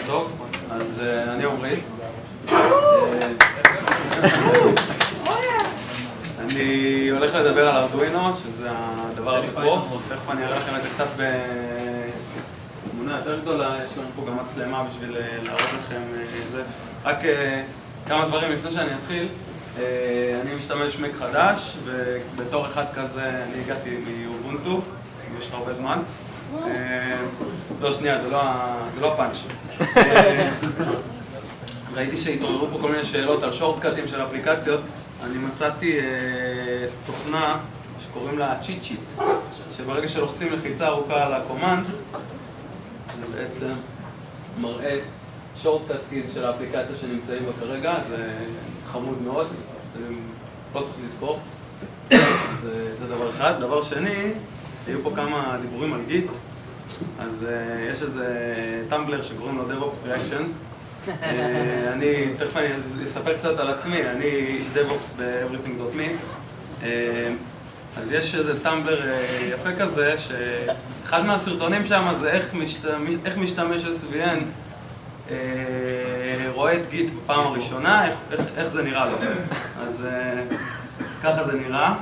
טוב, אז אני עומרי. אני הולך לדבר על ארדואינו, שזה הדבר הזה פה. תכף אני אראה לכם את זה קצת בתמונה יותר גדולה, יש לנו פה גם מצלמה בשביל להראות לכם זה. רק כמה דברים לפני שאני אתחיל. אני משתמש מק חדש, ובתור אחד כזה אני הגעתי מאובונטו, יש לך הרבה זמן. לא, שנייה, זה לא הפאנץ'. ראיתי שהתעוררו פה כל מיני שאלות על שורטקאטים של אפליקציות. אני מצאתי תוכנה שקוראים לה צ'יט שיט, שברגע שלוחצים לחיצה ארוכה על הקומנד, זה בעצם מראה שורטקאט קיז של האפליקציה שנמצאים בה כרגע, זה חמוד מאוד, לא צריך לזכור. זה דבר אחד. דבר שני, היו פה כמה דיבורים על גיט, אז יש איזה טמבלר שקוראים לו DevOps Reactions. תכף אני אספר קצת על עצמי, אני איש DevOps ב-Everything.me. אז יש איזה טמבלר יפה כזה, שאחד מהסרטונים שם זה איך משתמש SVN רואה את גיט בפעם הראשונה, איך זה נראה לו. אז ככה זה נראה.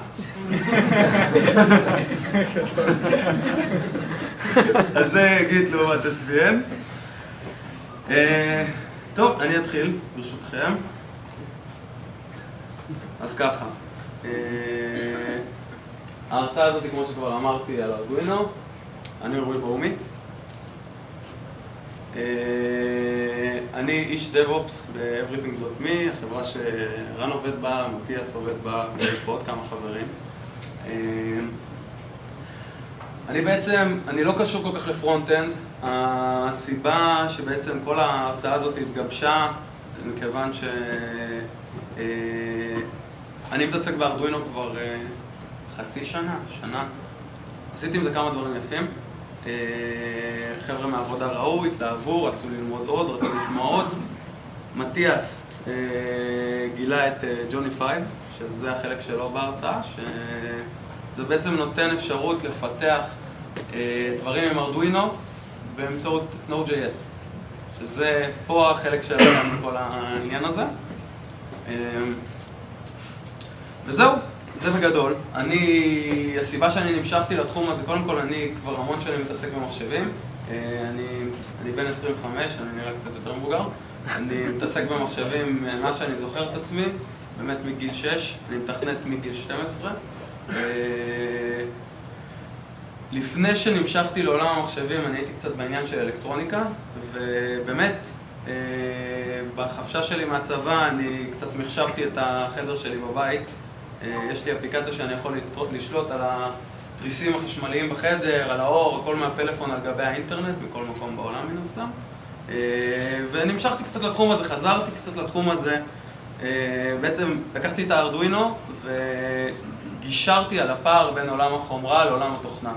אז זה גיט לעומת SVN. טוב, אני אתחיל, ברשותכם. אז ככה. ההרצאה הזאת, כמו שכבר אמרתי, על ארדואינו. אני רועי באומי. אני איש DevOps ב-Everything.me, החברה שרן עובד בה, מתיאס עובד בה, ויש פה עוד כמה חברים. אני לא קשור כל כך לפרונט-אנד. הסיבה שבעצם כל ההרצאה הזאת התגבשה, מכיוון אני מתעסק בארדואינו כבר חצי שנה. עשיתי עם זה כמה דברים יפים. חבר'ה מהעבודה ראו, התלהבו, רצו ללמוד עוד, רצו לשמוע עוד. מתיאס גילה את ג'וני 5, שזה החלק שלו בהרצאה, שזה בעצם נותן אפשרות לפתח דברים עם ארדואינו באמצעות Node.js, שזה פה החלק שלנו בכל העניין הזה. וזהו, זה בגדול. הסיבה שאני נמשכתי לתחום הזה, קודם כל אני כבר המון שנים מתעסק במחשבים. אני בן 25, אני נראה קצת יותר מבוגר. אני מתעסק במחשבים מאז שאני זוכר את עצמי, באמת מגיל 6, אני מתכנת מגיל 12. לפני שנמשכתי לעולם המחשבים, אני הייתי קצת בעניין של אלקטרוניקה, ובאמת, בחפשה שלי מהצבא, אני קצת מחשבתי את החדר שלי בבית. יש לי אפליקציה שאני יכול לשלוט על התריסים החשמליים בחדר, על האור, הכל מהפלאפון על גבי האינטרנט, מכל מקום בעולם מן הסתם. ונמשכתי קצת לתחום הזה, חזרתי קצת לתחום הזה. בעצם לקחתי את הארדואינו וגישרתי על הפער בין עולם החומרה לעולם התוכנה.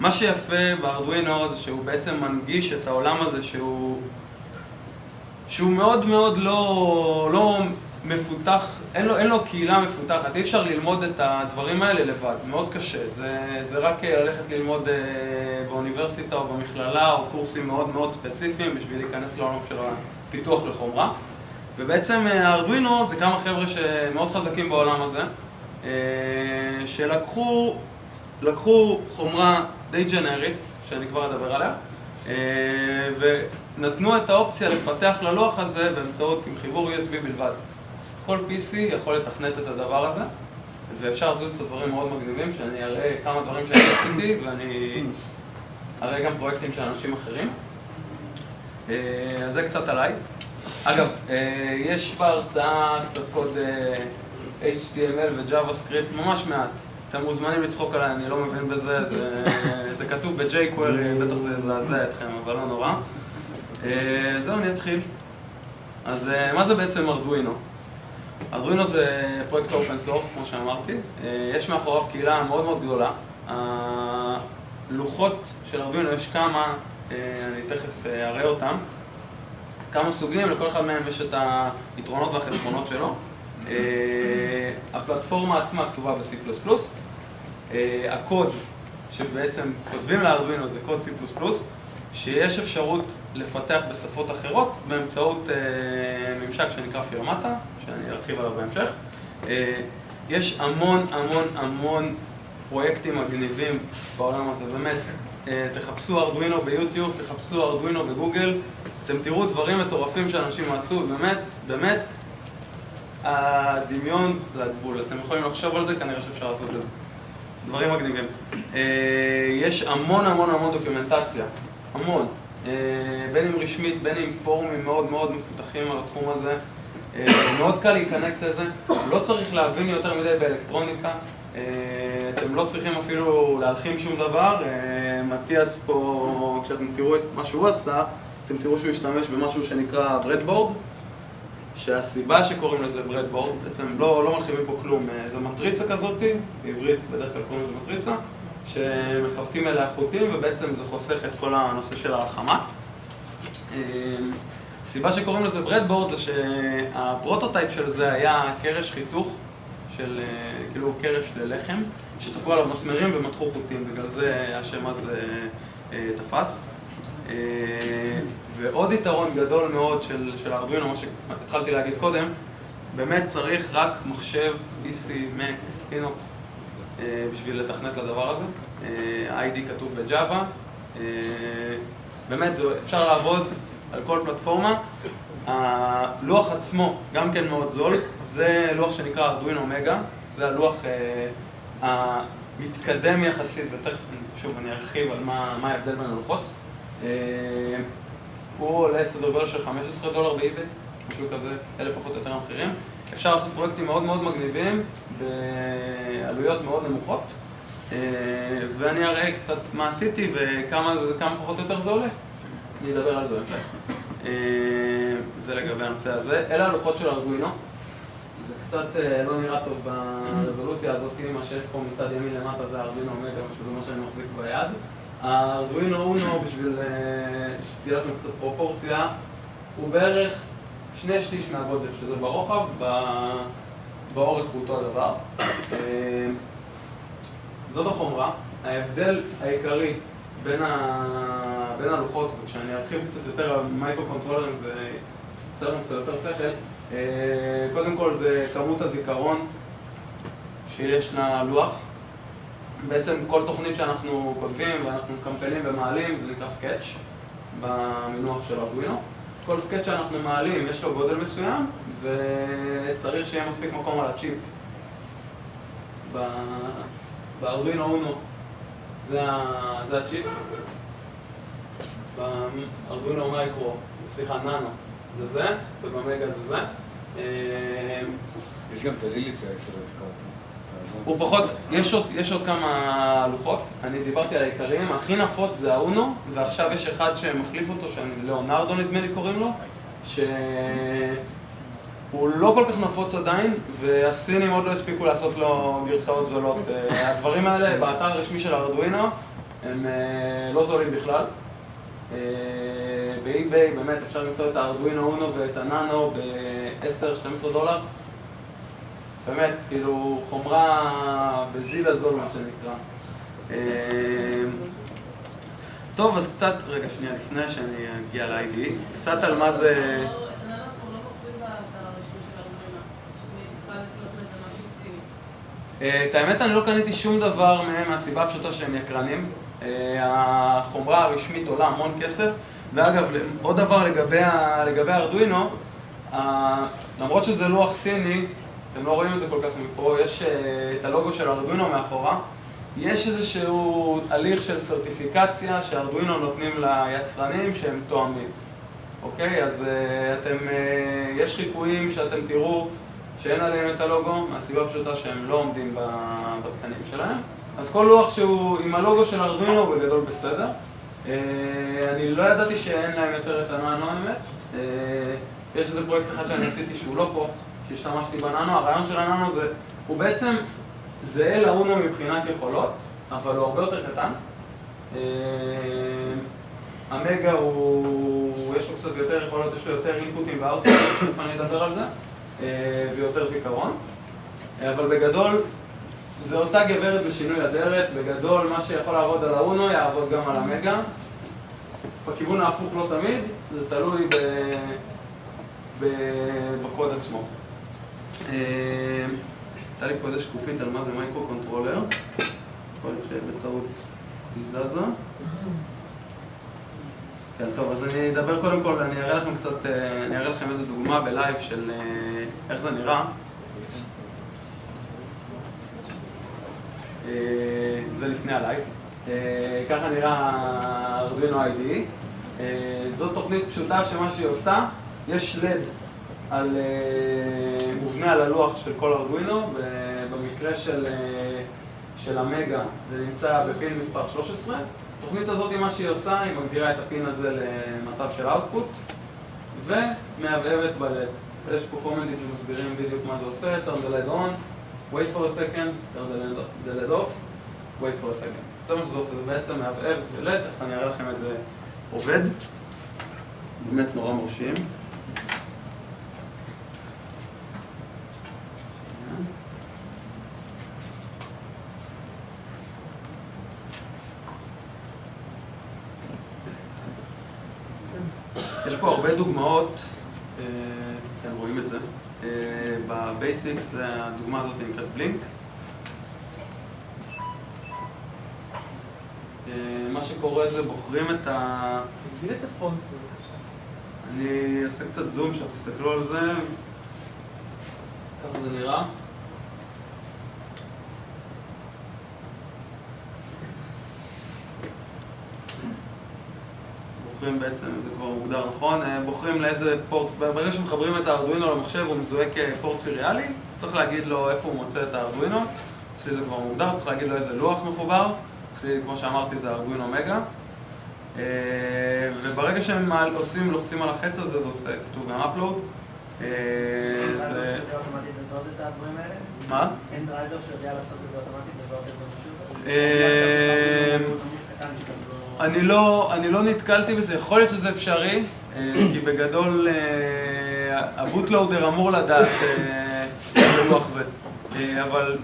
מה שיפה בארדואינו זה שהוא בעצם מנגיש את העולם הזה שהוא מאוד מאוד לא מפותח, אין לו קהילה מפותחת, אי אפשר ללמוד את הדברים האלה לבד, זה מאוד קשה. זה רק ללכת ללמוד באוניברסיטה או במכללה או קורסים מאוד מאוד ספציפיים בשביל להיכנס לעולם של הפיתוח לחומרה. ובעצם הארדואינו זה כמה חבר'ה שמאוד חזקים בעולם הזה, שלקחו חומרה די ג'נרית, שאני כבר אדבר עליה, ונתנו את האופציה לפתח ללוח הזה באמצעות עם חיבור USB בלבד. כל PC יכול לתכנת את הדבר הזה, ואפשר לעשות את הדברים מאוד מגניבים, שאני אראה כמה דברים שאני עשיתי, ואני אראה גם פרויקטים של אנשים אחרים. אז זה קצת עליי. אגב, יש בהרצאה קצת קוד HTML ו-JavaScript, ממש מעט. אתם מוזמנים לצחוק עליי, אני לא מבין בזה, זה כתוב ב-jQuery, בטח זה יזעזע אתכם, אבל לא נורא. זהו, אני אתחיל. אז מה זה בעצם ארדואינו? ארדואינו זה פרויקט אופן סורס, כמו שאמרתי. יש מאחוריו קהילה מאוד מאוד גדולה. הלוחות של ארדואינו יש כמה, אני תכף אראה אותם. כמה סוגים, לכל אחד מהם יש את היתרונות והחסרונות שלו. הפלטפורמה עצמה כתובה ב-C++. הקוד שבעצם כותבים לארדואינו זה קוד C++, שיש אפשרות לפתח בשפות אחרות באמצעות ממשק שנקרא פירמטה, שאני ארחיב עליו בהמשך. יש המון המון המון פרויקטים מגניבים בעולם הזה, באמת. תחפשו ארדואינו ביוטיוב, תחפשו ארדואינו בגוגל, אתם תראו דברים מטורפים שאנשים עשו, באמת, באמת, הדמיון זה הגבול. אתם יכולים לחשוב על זה, כנראה שאפשר לעשות את זה. דברים מגניבים. יש המון המון המון דוקומנטציה, המון. בין אם רשמית, בין אם פורומים מאוד מאוד מפותחים על התחום הזה. מאוד קל להיכנס לזה, לא צריך להבין יותר מדי באלקטרוניקה. אתם לא צריכים אפילו להלחים שום דבר. מתיאס פה, כשאתם תראו את מה שהוא עשה, אתם תראו שהוא השתמש במשהו שנקרא ברדבורד, שהסיבה שקוראים לזה ברדבורד, בעצם לא מלחימים פה כלום, זה מטריצה כזאת, בעברית בדרך כלל קוראים לזה מטריצה, שמחוותים אליה חוטים ובעצם זה חוסך את כל הנושא של ההלחמה. הסיבה שקוראים לזה ברדבורד זה שהפרוטוטייפ של זה היה קרש חיתוך, של כאילו קרש ללחם, שתקעו עליו מסמרים ומתחו חוטים, בגלל זה השם הזה תפס. ועוד יתרון גדול מאוד של ארדואינו, מה שהתחלתי להגיד קודם, באמת צריך רק מחשב PC, Mac, Linux, בשביל לתכנת לדבר הזה. ה-ID כתוב בג'אווה. באמת, אפשר לעבוד על כל פלטפורמה. הלוח עצמו גם כן מאוד זול, זה לוח שנקרא ארדואינו מגה, זה הלוח המתקדם יחסית, ותכף שוב אני ארחיב על מה ההבדל בין הלוחות. הוא עולה סדר גודל של $15 באיביי, משהו כזה, 1,000 פחות או יותר המחירים. אפשר לעשות פרויקטים מאוד מאוד מגניבים, בעלויות מאוד נמוכות, ואני אראה קצת מה עשיתי וכמה פחות או יותר זה עולה. אני אדבר על זה בהמשך. זה לגבי הנושא הזה. אלה הלוחות של ארדואינו. זה קצת לא נראה טוב ברזולוציה הזאת, מה שיש פה מצד ימין למטה זה ארדואינו אומגה, שזה מה שאני מחזיק ביד. הארדואינו אונו, בשביל שתהיה לכם קצת פרופורציה, הוא בערך 2/3 מהגודל, שזה ברוחב, באורך הוא אותו הדבר. זאת החומרה. ההבדל העיקרי בין הלוחות, וכשאני ארחיב קצת יותר על מייקרו-קונטרולרים זה יצא לנו קצת יותר שכל. קודם כל זה כמות הזיכרון שיש ללוח. בעצם כל תוכנית שאנחנו כותבים ואנחנו מקמפלים ומעלים זה נקרא סקאץ' במינוח של ארדואינו. כל סקאץ' שאנחנו מעלים יש לו גודל מסוים וצריך שיהיה מספיק מקום על הצ'יפ. בארדואינו אונו זה הצ'יפ. בארדואינו מייקרו, סליחה, נאנו זה זה, ובמגה זה זה. יש גם את הלילית שלא הזכרתי. הוא פחות, יש עוד כמה לוחות, אני דיברתי על העיקריים, הכי נפוץ זה האונו, ועכשיו יש אחד שמחליף אותו, שאני ליאונרדו נדמה לי קוראים לו, שהוא לא כל כך נפוץ עדיין, והסינים עוד לא הספיקו לעשות לו גרסאות זולות. הדברים האלה באתר הרשמי של הארדואינו הם לא זולים בכלל. באיביי באמת אפשר למצוא את הארדואינו אונו ואת הנאנו ב$10-12. באמת, כאילו, חומרה בזיל הזול, מה שנקרא. טוב, אז קצת, רגע, שנייה, לפני שאני אגיע ל-ID, קצת על מה זה... את הנאנו אנחנו לא מוכרים באתר הרשמי של ארדואינו, שאני צריכה לקנות בזה משהו סיני. את האמת, אני לא קניתי שום דבר מהם, מהסיבה הפשוטה שהם יקרנים. החומרה הרשמית עולה המון כסף, ואגב, עוד דבר לגבי ארדואינו, למרות שזה לוח סיני, אתם לא רואים את זה כל כך מפה, יש את הלוגו של ארדואינו מאחורה. יש איזשהו הליך של סרטיפיקציה שארדואינו נותנים ליצרנים שהם תואמים. אוקיי? אז יש חיקויים שאתם תראו שאין עליהם את הלוגו, מהסיבה פשוטה שהם לא עומדים בתקנים שלהם. אז כל לוח שהוא עם הלוגו של ארדואינו הוא בגדול בסדר. אני לא ידעתי שאין להם יותר את הנאנו האמת. יש איזה פרויקט אחד שאני עשיתי שהוא לא פה, שהשתמשתי בנאנו. הרעיון של הנאנו זה, הוא בעצם זהה לאונו מבחינת יכולות, אבל הוא הרבה יותר קטן. המגה יש לו קצת יותר יכולות, יש לו יותר אינפוטים ואוטפוטים, אני אדבר על זה, ויותר זיכרון. אבל בגדול, זה אותה גברת בשינוי אדרת. בגדול, מה שיכול לעבוד על האונו יעבוד גם על המגה. בכיוון ההפוך לא תמיד, זה תלוי בקוד עצמו. הייתה לי פה איזה שקופית על מה זה מייקרו קונטרולר. יכול להיות שבטעות היא זזה. כן, טוב, אז אני אדבר קודם כל, אני אראה לכם קצת, אני אראה לכם איזה דוגמה בלייב של איך זה נראה. זה לפני הלייב. ככה נראה ארדואינו IDE. זו תוכנית פשוטה שמה שהיא עושה, יש LED מובנה על הלוח של כל ארדואינו, ובמקרה של המגה זה נמצא בפין מספר 13. התוכנית הזאת, מה שהיא עושה, היא מגדירה את הפין הזה למצב של output ומעבבת ב-LED. יש פה קומנטים שמסבירים בדיוק מה זה עושה, turn the LED on, wait for a second, turn the LED off, wait for a second. זה מה שזה עושה, זה בעצם מעבב ב-LED, איך אני אראה לכם את זה עובד. באמת נורא מרשים. יש פה הרבה דוגמאות, אתם רואים את זה, בבייסיקס, הדוגמה הזאת נקראת בלינק. מה שקורה זה בוחרים את ה... תגדיל את הפונט. אני אעשה קצת זום שתסתכלו על זה. ככה זה נראה. בוחרים בעצם, זה כבר מוגדר נכון, בוחרים לאיזה פורט, ברגע שמחברים את הארדואינו למחשב הוא מזוהה כפורט סיריאלי, צריך להגיד לו איפה הוא מוצא את הארדואינו, אצלי זה כבר מוגדר, צריך להגיד לו איזה לוח מחובר, אצלי כמו שאמרתי זה ארדואינו מגה, וברגע שהם לוחצים על החץ הזה, זה עושה כתוב גם upload. זה אוטומטית לזהות את הדברים האלה? מה? אין דרייבר שיודע לעשות את זה אוטומטית לזהות את זה משהו? אני לא נתקלתי בזה, יכול להיות שזה אפשרי, כי בגדול הבוטלואודר אמור לדעת איזה לוח זה, אבל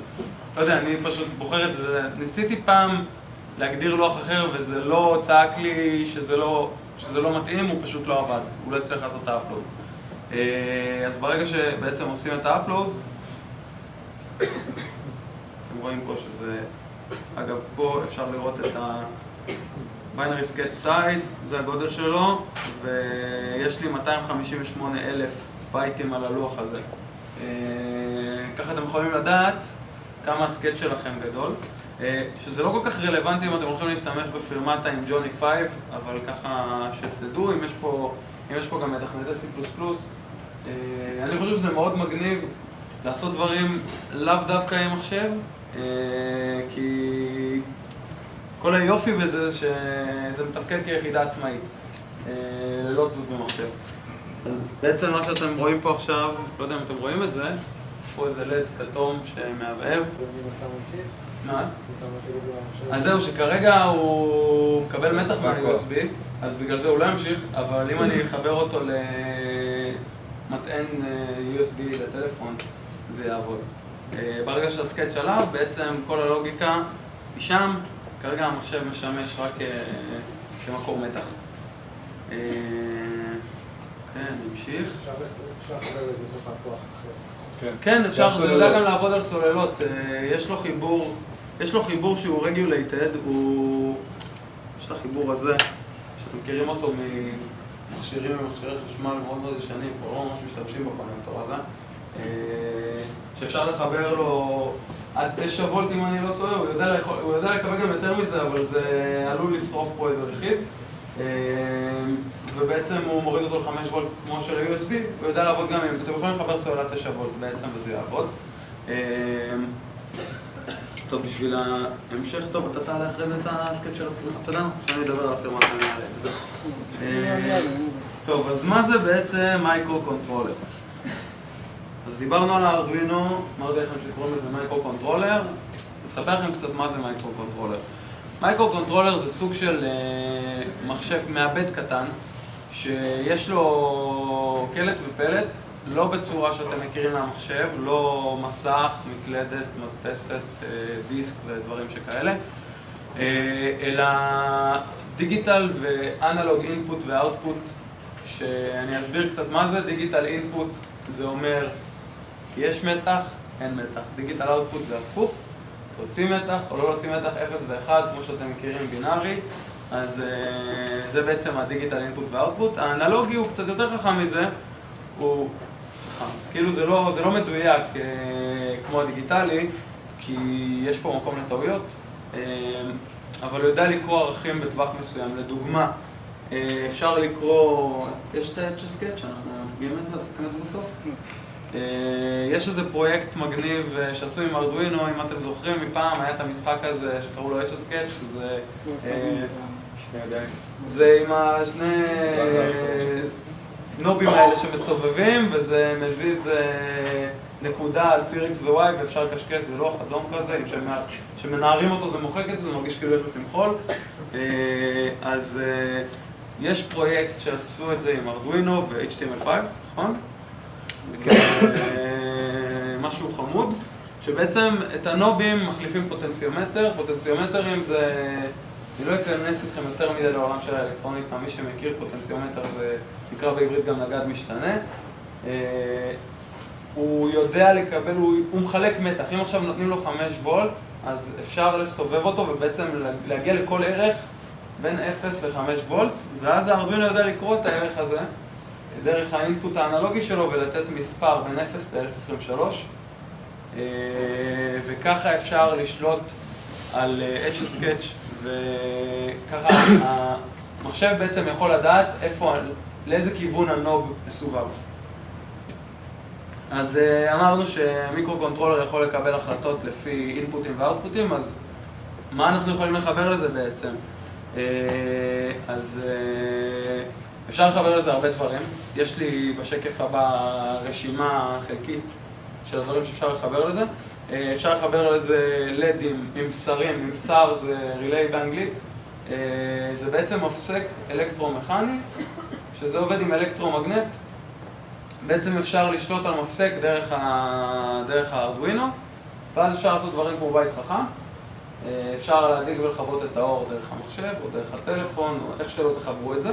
לא יודע, אני פשוט בוחר את זה, ניסיתי פעם להגדיר לוח אחר וזה לא צעק לי שזה לא מתאים, הוא פשוט לא עבד, הוא לא הצליח לעשות את האפלוד. אז ברגע שבעצם עושים את האפלוד, אתם רואים פה שזה, אגב פה אפשר לראות את ה-binary sketch size, זה הגודל שלו, ויש לי 258,000 בייטים על הלוח הזה. ככה אתם יכולים לדעת כמה הסקט שלכם גדול, שזה לא כל כך רלוונטי אם אתם הולכים להשתמש בפירמטה עם ג'וני 5, אבל ככה שתדעו, אם יש פה גם מתכנתי C++, אני חושב שזה מאוד מגניב לעשות דברים לאו דווקא עם מחשב, כי כל היופי בזה שזה מתפקד כיחידה עצמאית, ללא תלות במחשב. אז בעצם מה שאתם רואים פה עכשיו, לא יודע אם אתם רואים את זה, פה איזה LED כתום שמעבב. מה? אז זהו, שכרגע הוא מקבל מתח מה-USB, אז בגלל זה הוא לא ימשיך, אבל אם אני אחבר אותו למטען USB לטלפון, זה יעבוד. ברגע שהסקט שלב, בעצם כל הלוגיקה היא שם, כרגע המחשב משמש רק כמקור מתח. כן, נמשיך. אפשר לחבר לזה ספק כוח אחר. כן, אפשר, זה יודע גם לעבוד על סוללות. יש לו חיבור שהוא regulated, יש את החיבור הזה, שאתם מכירים אותו ממכשירים ומכשירי חשמל מאוד מאוד ישנים, פה לא ממש משתמשים בקונקטור הזה, שאפשר לחבר לו עד 9 וולט אם אני לא טועה, הוא יודע לקבל גם יותר מזה, אבל זה עלול לשרוף פה איזה רכיב. ובעצם הוא מוריד אותו ל5 וולט כמו של ה-USB, הוא יודע לעבוד גם אם אתם יכולים לחבר סוללה 9 וולט בעצם וזה יעבוד. טוב, בשביל ההמשך, טוב, אתה תעלה אחרי זה את הסקט של הפירמה, אתה יודע? שאני אדבר על הפירמה ואני אעלה את זה. טוב, אז מה זה בעצם מייקרו קונטרולר? אז דיברנו על הארדואינו, אמרתי לכם שקוראים לזה מייקרו קונטרולר, אספר לכם קצת מה זה מייקרו קונטרולר. מייקרו קונטרולר זה סוג של מחשב מעבד קטן שיש לו קלט ופלט, לא בצורה שאתם מכירים מהמחשב, לא מסך, מקלדת, מדפסת, דיסק ודברים שכאלה, אלא דיגיטל ואנלוג אינפוט ואוטפוט, שאני אסביר קצת מה זה. דיגיטל אינפוט זה אומר יש מתח, אין מתח. דיגיטל אוטפוט זה הפוך, להוציא מתח או לא להוציא מתח, 0 ו-1, כמו שאתם מכירים בינארי. אז זה בעצם הדיגיטל אינפוט והאוטפוט. האנלוגי הוא קצת יותר חכם מזה, הוא חכם. כאילו זה לא מדויק כמו הדיגיטלי, כי יש פה מקום לטעויות, אבל הוא יודע לקרוא ערכים בטווח מסוים. לדוגמה, אפשר לקרוא, יש את ה-Etch-a-Sketch, שאנחנו מצביעים את זה, עשיתם את זה בסוף? יש איזה פרויקט מגניב שעשו עם ארדואינו, אם אתם זוכרים מפעם, היה את המשחק הזה שקראו לו Etch-a-Sketch, זה עם השני נובים האלה שמסובבים, וזה מזיז נקודה על ציר X ו-Y, ואפשר לקשקש, זה לוח אדום כזה, כשמנערים אותו זה מוחק את זה, זה מרגיש כאילו יש בפנים חול. אז יש פרויקט שעשו את זה עם ארדואינו ו-HTML5, נכון? משהו חמוד, שבעצם את הנובים מחליפים פוטנציומטר. פוטנציומטרים זה, אני לא אכנס איתכם יותר מדי לעולם של האלקטרוניקה, מי שמכיר פוטנציומטר זה נקרא בעברית גם נגד משתנה. הוא יודע לקבל, הוא מחלק מתח. אם עכשיו נותנים לו 5 וולט, אז אפשר לסובב אותו ובעצם להגיע לכל ערך בין 0 ל-5 וולט, ואז הארדואינו יודע לקרוא את הערך הזה דרך האינפוט האנלוגי שלו ולתת מספר בין 0 ל-0.23, וככה אפשר לשלוט על Etch-a-Sketch, וככה המחשב בעצם יכול לדעת לאיזה כיוון הנוב מסובב. אז אמרנו שמיקרו-קונטרולר יכול לקבל החלטות לפי אינפוטים ואוטפוטים, אז מה אנחנו יכולים לחבר לזה בעצם? אז אפשר לחבר לזה הרבה דברים. יש לי בשקף הבא רשימה חלקית של הדברים שאפשר לחבר לזה. אפשר לחבר לזה לדים עם בשרים, עם בשר זה רילי באנגלית. זה בעצם מפסק אלקטרומכני, שזה עובד עם אלקטרומגנט. בעצם אפשר לשלוט על מפסק דרך הארדואינו, ואז אפשר לעשות דברים כמו בית חכם. אפשר להדליק ולכבות את האור דרך המחשב או דרך הטלפון, או איך שלא תחברו את זה.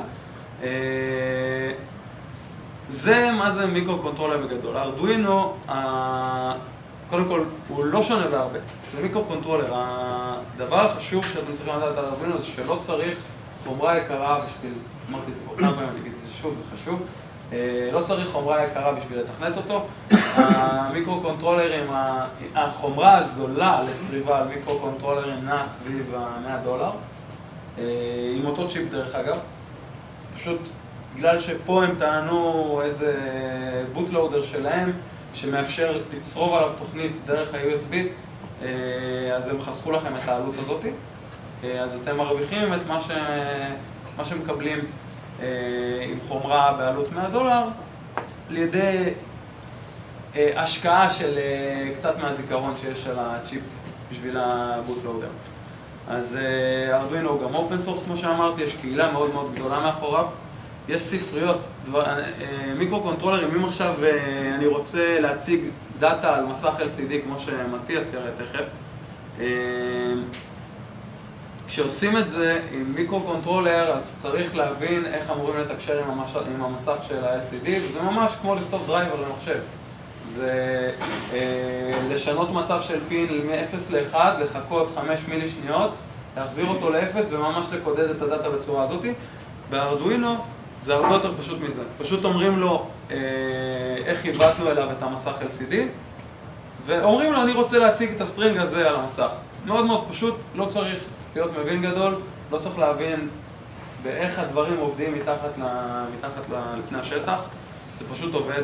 זה מה זה מיקרו-קונטרולר בגדול. הארדואינו, קודם כל, הוא לא שונה בהרבה. זה מיקרו-קונטרולר. הדבר החשוב שאתם צריכים לדעת על הארדואינו זה שלא צריך חומרה יקרה בשביל, אמרתי את זה פה כמה פעמים, אני אגיד את זה שוב, זה חשוב. לא צריך חומרה יקרה בשביל לתכנת אותו. המיקרו-קונטרולרים, החומרה הזולה לסביבה על מיקרו-קונטרולרים נע סביב $100, עם אותו צ'יפ דרך אגב. פשוט בגלל שפה הם טענו איזה בוטלואודר שלהם שמאפשר לצרוב עליו תוכנית דרך ה-USB, אז הם חסכו לכם את העלות הזאת. אז אתם מרוויחים את מה שמקבלים עם חומרה בעלות $100 על ידי השקעה של קצת מהזיכרון שיש על הצ'יפ בשביל הבוטלואודר. אז ארדואינו הוא גם אופן סורס כמו שאמרתי, יש קהילה מאוד מאוד גדולה מאחוריו. יש ספריות, מיקרו-קונטרולרים, אם עכשיו אני רוצה להציג דאטה על מסך LCD כמו שמתיאס יראה תכף, כשעושים את זה עם מיקרו-קונטרולר, אז צריך להבין איך אמורים לתקשר עם המסך של ה-LCD, וזה ממש כמו לכתוב דרייבר למחשב. זה לשנות מצב של פין מ-0 ל-1, לחכות 5 מילי שניות, להחזיר אותו ל-0 וממש לקודד את הדאטה בצורה הזאת. בארדואינו זה הרבה יותר פשוט מזה. פשוט אומרים לו איך היבטנו אליו את המסך LCD, ואומרים לו אני רוצה להציג את הסטרינג הזה על המסך. מאוד מאוד פשוט, לא צריך להיות מבין גדול, לא צריך להבין באיך הדברים עובדים מתחת לפני השטח, זה פשוט עובד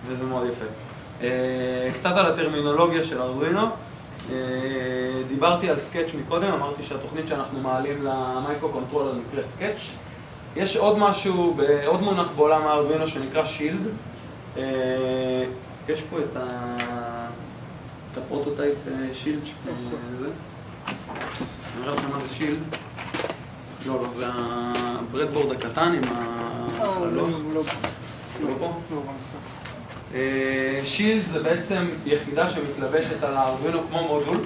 וזה מאוד יפה. קצת על הטרמינולוגיה של ארדואינו, דיברתי על סקץ' מקודם, אמרתי שהתוכנית שאנחנו מעלים למייקרו-קונטרולר נקראת סקץ'. יש עוד משהו, עוד מונח בעולם הארדואינו שנקרא שילד. יש פה את הפרוטוטייפ שילד, אני אראה לכם מה זה שילד. לא, זה הברדבורד הקטן עם הלוח. לא פה? לא, במסך. שילד זה בעצם יחידה שמתלבשת על הארדואינו כמו מודול,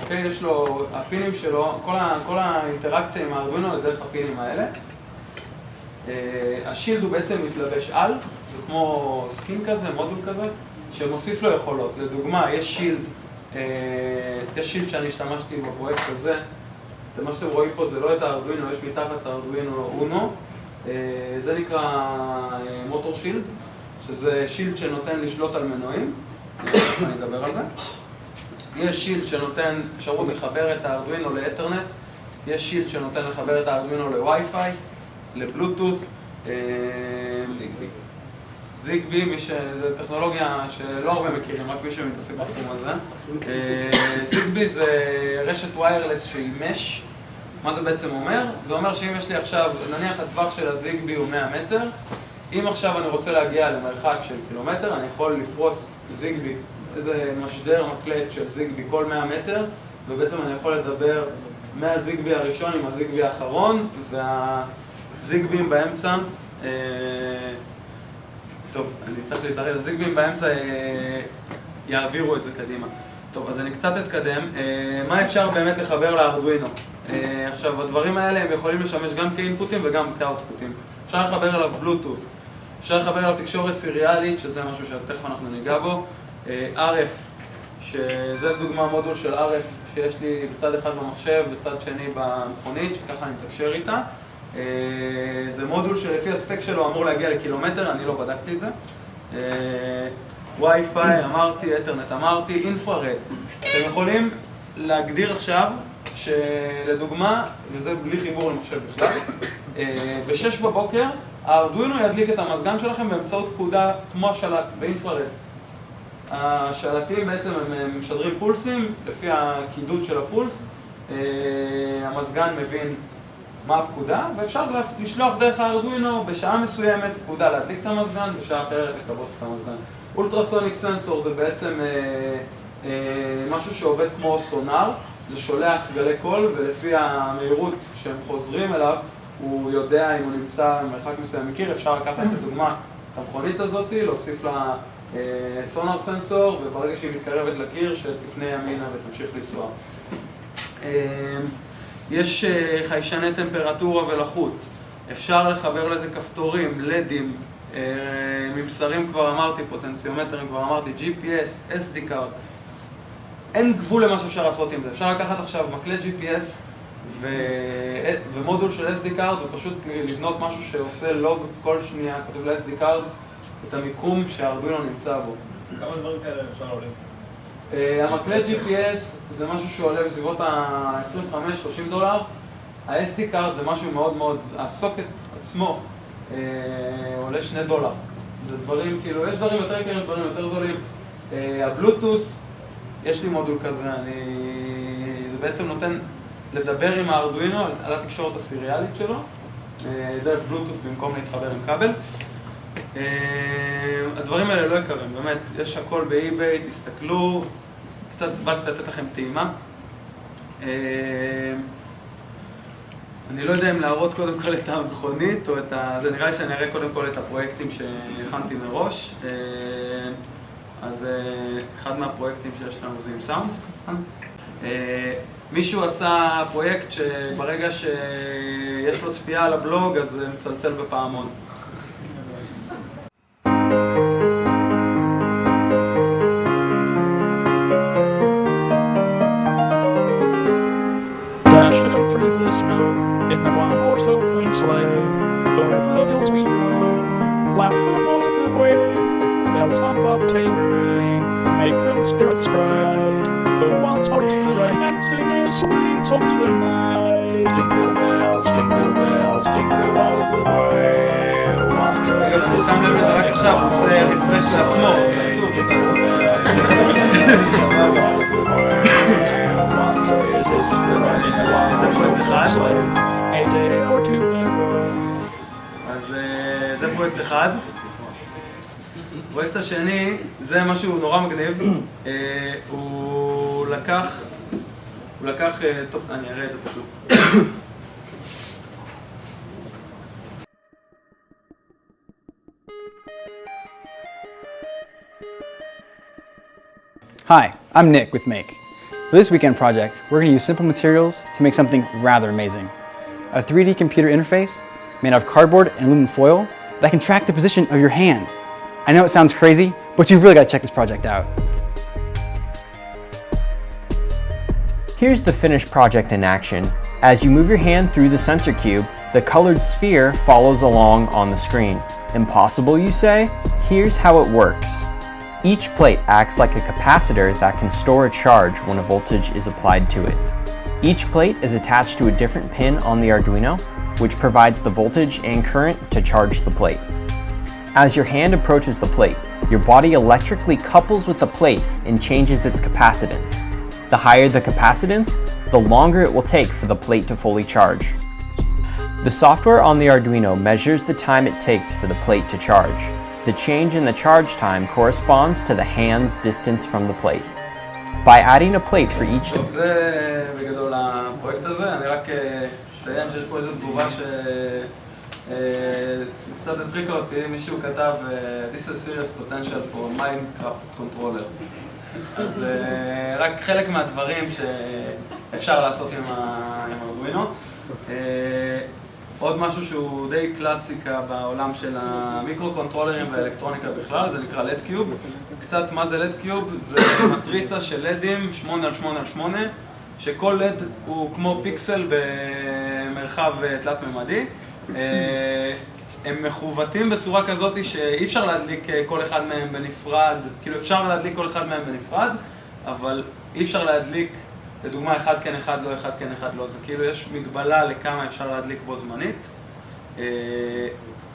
אוקיי? יש לו, הפינים שלו, כל האינטראקציה עם הארדואינו היא דרך הפינים האלה. השילד הוא בעצם מתלבש על, זה כמו סקין כזה, מודול כזה, שמוסיף לו יכולות. לדוגמה, יש שילד שאני השתמשתי בפרויקט הזה, מה שאתם רואים פה זה לא את הארדואינו, יש מתחת הארדואינו אונו. זה נקרא מוטור שילד, שזה שילד שנותן לשלוט על מנועים, אני אדבר על זה. יש שילד שנותן אפשרות לחבר את הארדואינו לאתרנט, יש שילד שנותן לחבר את הארדואינו לווי-פיי, לבלוטות', זיגבי, זו טכנולוגיה שלא הרבה מכירים, רק מי שמתעסק בתחום הזה. זיגבי זה רשת ויירלס שהיא מש. מה זה בעצם אומר? זה אומר שאם יש לי עכשיו, נניח הטווח של הזיגבי הוא 100 מטר, אם עכשיו אני רוצה להגיע למרחק של קילומטר, אני יכול לפרוס זיגבי, איזה משדר מקלט של זיגבי כל 100 מטר, ובעצם אני יכול לדבר מהזיגבי הראשון עם הזיגבי האחרון, והזיגבים באמצע, טוב, אני צריך להתערב, הזיגבים באמצע יעבירו את זה קדימה. טוב, אז אני קצת אתקדם. מה אפשר באמת לחבר לארדואינו? עכשיו, הדברים האלה הם יכולים לשמש גם כאינפוטים וגם כאוטפוטים. אפשר לחבר אליו בלוטות', אפשר לחבר אליו תקשורת סיריאלית, שזה משהו שתכף אנחנו ניגע בו. RF, שזה לדוגמה מודול של RF שיש לי בצד אחד במחשב, בצד שני במכונית, שככה אני מתקשר איתה. זה מודול שלפי הספק שלו אמור להגיע לקילומטר, אני לא בדקתי את זה. וי-פיי אמרתי, אתרנט אמרתי, אינפרארד. אתם יכולים להגדיר עכשיו שלדוגמה, וזה בלי חיבור למחשב בכלל, ב-6 בבוקר הארדואינו ידליק את המזגן שלכם באמצעות פקודה כמו השלט באינפרארד. השלטים בעצם הם משדרים פולסים, לפי הקידוד של הפולס, המזגן מבין מה הפקודה, ואפשר לשלוח דרך הארדואינו בשעה מסוימת פקודה להדליק את המזגן, בשעה אחרת לכבות את המזגן. אולטרסוניק סנסור זה בעצם משהו שעובד כמו סונאר, זה שולח גלי קול, ולפי המהירות שהם חוזרים אליו, הוא יודע אם הוא נמצא במרחק מסוים מקיר. אפשר לקחת לדוגמה את המכונית הזאת, להוסיף לה סונאר סנסור, וברגע שהיא מתקרבת לקיר, שתפנה ימינה ותמשיך לנסוע. יש חיישני טמפרטורה ולחות, אפשר לחבר לזה כפתורים, לדים, מבשרים כבר אמרתי, פוטנציומטרים כבר אמרתי, GPS, SD card. אין גבול למה שאפשר לעשות עם זה. אפשר לקחת עכשיו מקלט GPS ומודול של SD card ופשוט לבנות משהו שעושה לוג כל שנייה, כתוב ל-SD card, את המיקום שהארדואינו נמצא בו. כמה דברים כאלה אפשר עולים? המקלט GPS זה משהו שעולה בסביבות ה-25-30 דולר. ה-SD card זה משהו מאוד מאוד, הסוקט עצמו עולה 2 דולר. זה דברים, כאילו, יש דברים יותר יקרים, דברים יותר זולים. הבלוטות', יש לי מודול כזה, זה בעצם נותן לדבר עם הארדואינו על התקשורת הסיריאלית שלו, דרך בלוטות' במקום להתחבר עם כבל. הדברים האלה לא יקרים, באמת, יש הכל באי-ביי, תסתכלו, קצת באתי לתת לכם טעימה. אני לא יודע אם להראות קודם כל את המכונית או את זה נראה לי שאני אראה קודם כל את הפרויקטים שהכנתי מראש. אז אחד מהפרויקטים שיש לנו זה עם סאונד. מישהו עשה פרויקט שברגע שיש לו צפייה על הבלוג אז מצלצל בפעמון. אני שם לב לזה רק עכשיו, הוא עושה רפרש לעצמו, תעצו זה פרויקט אחד. אז זה פרויקט אחד. הפרויקט השני, זה משהו נורא מגניב. הוא לקח, טוב, אני אראה את זה פשוט. Hi, I'm Nick with Make. For this weekend project, we're going to use simple materials to make something rather amazing. A 3D computer interface made out of cardboard and aluminum foil that can track the position of your hand. I know it sounds crazy, but you've really got to check this project out. Here's the finished project in action. As you move your hand through the sensor cube, the colored sphere follows along on the screen. Impossible, you say? Here's how it works. Each plate acts like a capacitor that can store a charge when a voltage is applied to it. Each plate is attached to a different pin on the Arduino, which provides the voltage and current to charge the plate. As your hand approaches the plate, your body electrically couples with the plate and changes its capacitance. The higher the capacitance, the longer it will take for the plate to fully charge. The software on the Arduino measures the time it takes for the plate to charge. The change in the charge time corresponds to the hand's distance from the plate. By adding a plate for each... טוב, זה בגדול הפרויקט הזה. אני רק אציין שיש פה איזו תגובה שקצת הצחיקה אותי. מישהו כתב, This is serious potential for Minecraft controller. אז רק חלק מהדברים שאפשר לעשות עם הארדואינו. עוד משהו שהוא די קלאסיקה בעולם של המיקרו-קונטרולרים והאלקטרוניקה בכלל, זה נקרא LED Cube. קצת מה זה LED Cube? זה מטריצה של LEDים 8x8x8, שכל LED הוא כמו פיקסל במרחב תלת-ממדי. הם מכוותים בצורה כזאת שאי אפשר להדליק כל אחד מהם בנפרד, כאילו אפשר להדליק כל אחד מהם בנפרד, אבל אי אפשר להדליק, לדוגמה, אחד כן אחד לא, אחד כן אחד לא, זה כאילו יש מגבלה לכמה אפשר להדליק בו זמנית.